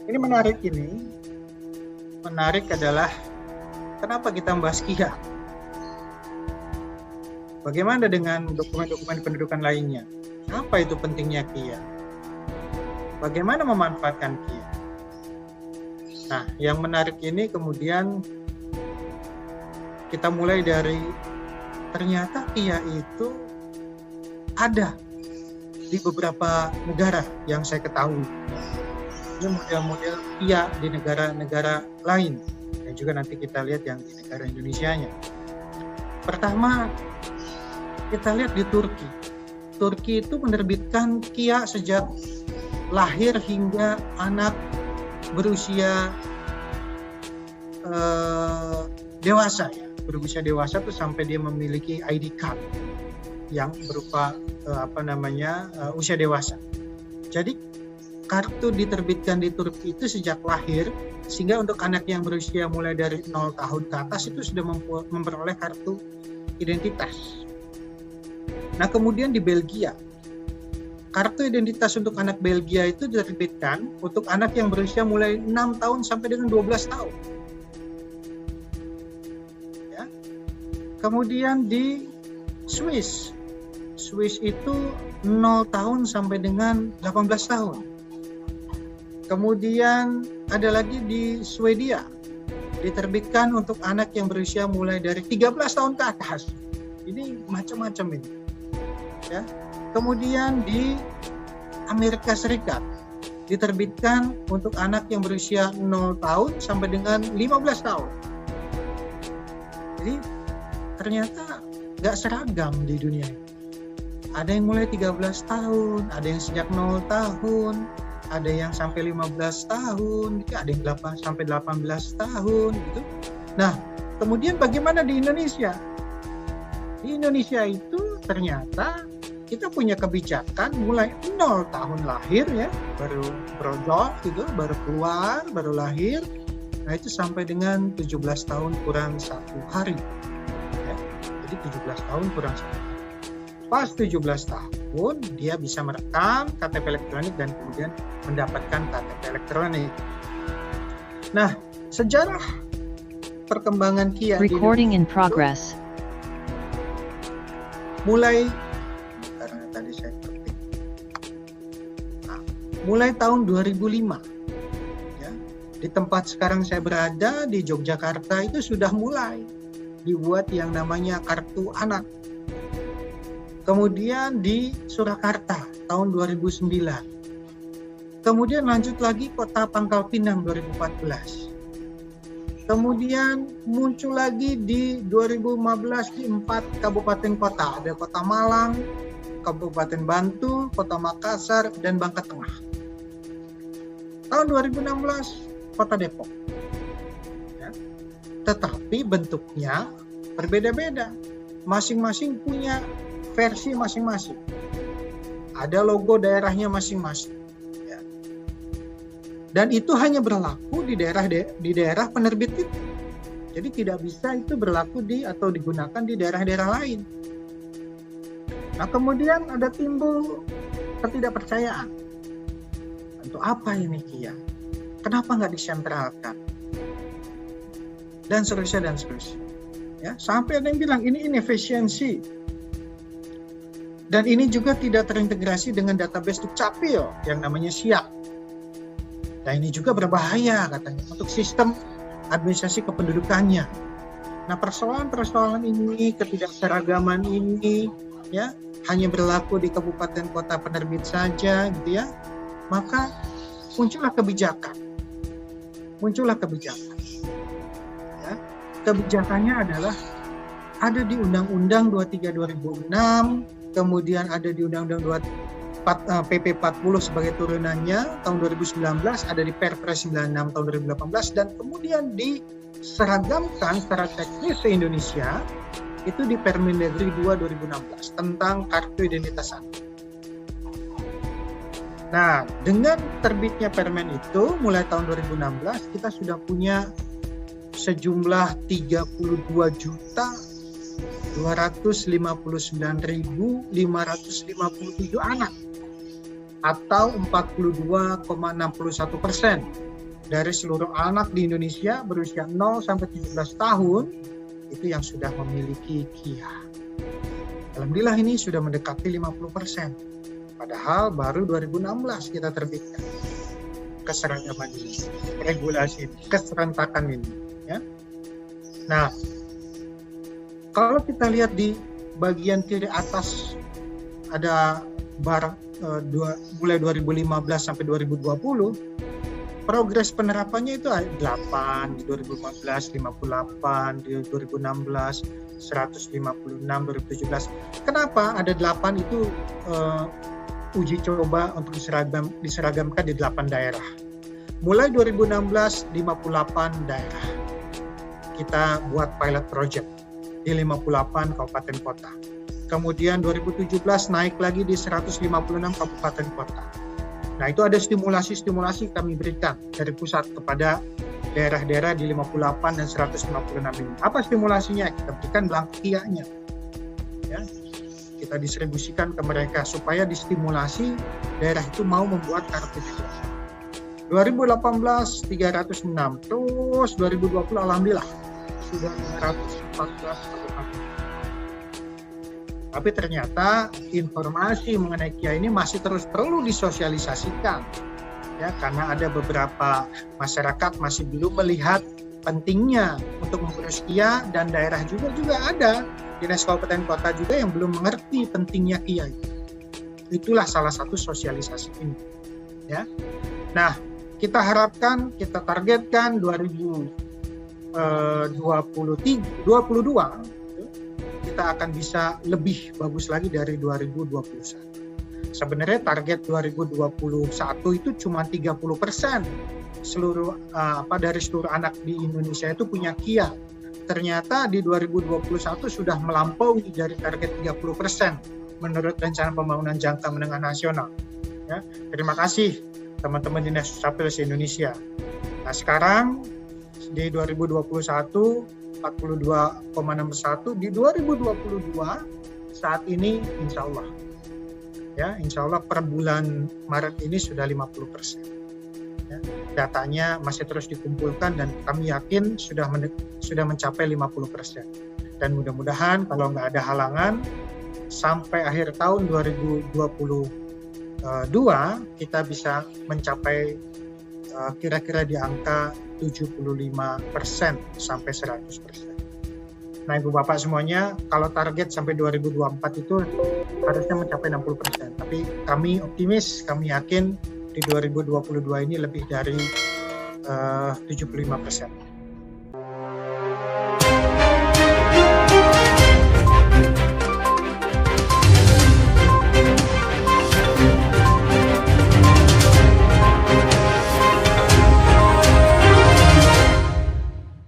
Ini menarik ini. Menarik adalah kenapa kita membahas KIA? Bagaimana dengan dokumen-dokumen pendudukan lainnya? Apa itu pentingnya KIA? Bagaimana memanfaatkan KIA? Nah, yang menarik ini kemudian kita mulai dari ternyata KIA itu ada di beberapa negara yang saya ketahui. Ini model-model KIA di negara-negara lain. Dan juga nanti kita lihat yang di negara Indonesianya. Pertama, kita lihat di Turki. Turki itu menerbitkan KIA sejak lahir hingga anak berusia dewasa, ya. Berusia dewasa itu sampai dia memiliki ID card yang berupa usia dewasa. Jadi kartu diterbitkan di Turki itu sejak lahir, sehingga untuk anak yang berusia mulai dari 0 tahun ke atas itu sudah memperoleh kartu identitas. Nah, kemudian di Belgia, kartu identitas untuk anak Belgia itu diterbitkan untuk anak yang berusia mulai 6 tahun sampai dengan 12 tahun. Ya. Kemudian di Swiss itu 0 tahun sampai dengan 18 tahun. Kemudian ada lagi di Swedia, diterbitkan untuk anak yang berusia mulai dari 13 tahun ke atas. Ini macam-macam ini. Ya. Kemudian di Amerika Serikat diterbitkan untuk anak yang berusia 0 tahun sampai dengan 15 tahun. Jadi ternyata nggak seragam di dunia ini. Ada yang mulai 13 tahun, ada yang sejak 0 tahun, ada yang sampai 15 tahun, ada yang 8 sampai 18 tahun gitu. Nah, kemudian bagaimana di Indonesia? Di Indonesia itu ternyata kita punya kebijakan mulai 0 tahun lahir, ya, baru berodol gitu, baru keluar, baru lahir. Nah, itu sampai dengan 17 tahun kurang 1 hari. Ya. Jadi 17 tahun kurang 1 hari. Pas 17 tahun dia bisa merekam KTP elektronik dan kemudian mendapatkan KTP elektronik. Nah, sejarah perkembangan KIA Recording in progress. Mulai mulai tahun 2005, ya, di tempat sekarang saya berada di Yogyakarta itu sudah mulai dibuat yang namanya kartu anak. Kemudian di Surakarta tahun 2009. Kemudian lanjut lagi Kota Pangkal Pinang 2014. Kemudian muncul lagi di 2015 di 4 kabupaten kota. Ada Kota Malang, Kabupaten Bantul, Kota Makassar, dan Bangka Tengah. Tahun 2016 Kota Depok. Ya. Tetapi bentuknya berbeda-beda. Masing-masing punya versi masing-masing. Ada logo daerahnya masing-masing. Ya. Dan itu hanya berlaku di daerah penerbit itu. Jadi tidak bisa itu berlaku atau digunakan di daerah-daerah lain. Nah, kemudian ada timbul ketidakpercayaan. Untuk apa ini KIA? Kenapa nggak disentralkan? Dan seterusnya. Ya, sampai ada yang bilang ini inefisiensi. Dan ini juga tidak terintegrasi dengan database Dukcapil yang namanya SIAP. Dan ini juga berbahaya katanya untuk sistem administrasi kependudukannya. Nah, persoalan-persoalan ini, ketidakseragaman ini, ya, hanya berlaku di kabupaten kota penerbit saja, gitu ya. Maka muncullah kebijakan. Ya. Kebijakannya adalah ada di Undang-Undang 23 2006, kemudian ada di Undang-Undang PP 40 sebagai turunannya tahun 2019, ada di Perpres 96 tahun 2018, dan kemudian diseragamkan secara teknis se Indonesia itu di Permendagri 2 2016 tentang kartu identitas anak. Nah, dengan terbitnya permen itu mulai tahun 2016 kita sudah punya sejumlah 32.259.557 anak atau 42,61%. dari seluruh anak di Indonesia berusia 0 sampai 17 tahun itu yang sudah memiliki KIA. Alhamdulillah ini sudah mendekati 50%. Padahal baru 2016 kita terbitkan keseragaman ini, regulasi ini, keserentakan ini. Ya. Nah, kalau kita lihat di bagian kiri atas ada mulai 2015 sampai 2020, progres penerapannya itu 8 di 2015, 58 di 2016, 156 2017. Kenapa ada 8 itu uji coba untuk diseragamkan di 8 daerah. Mulai 2016 58 daerah. Kita buat pilot project di 58 kabupaten kota. Kemudian 2017 naik lagi di 156 kabupaten kota. Nah, itu ada stimulasi kami berikan dari pusat kepada daerah-daerah di 58 dan 156 ini. Apa stimulasinya? Kita berikan belangko KIA-nya. Ya. Kita distribusikan ke mereka supaya distimulasi daerah itu mau membuat kartu identitas. 2018 306, terus 2020 alhamdulillah sudah 514 kabupaten. Tapi ternyata informasi mengenai KIA ini masih terus perlu disosialisasikan, ya, karena ada beberapa masyarakat masih belum melihat pentingnya untuk mengurus KIA, dan daerah juga ada dinas kabupaten kota juga yang belum mengerti pentingnya KIA. Itulah salah satu sosialisasi ini, ya. Nah, kita harapkan, kita targetkan 2022 kita akan bisa lebih bagus lagi dari 2021. Sebenarnya target 2021 itu cuma 30% dari seluruh anak di Indonesia itu punya KIA. Ternyata di 2021 sudah melampaui dari target 30% menurut Rencana Pembangunan Jangka Menengah Nasional. Ya, terima kasih teman-teman Dinas Dukcapil se-Indonesia. Nah, sekarang di 2021 42,61, di 2022 saat ini insya Allah per bulan Maret ini sudah 50%. Ya, datanya masih terus dikumpulkan dan kami yakin sudah mencapai 50%. Dan mudah-mudahan kalau nggak ada halangan sampai akhir tahun 2022 kita bisa mencapai kira-kira di angka 75% sampai 100%. Nah, Ibu Bapak semuanya, kalau target sampai 2024 itu harusnya mencapai 60%. Tapi kami optimis, kami yakin di 2022 ini lebih dari 75%.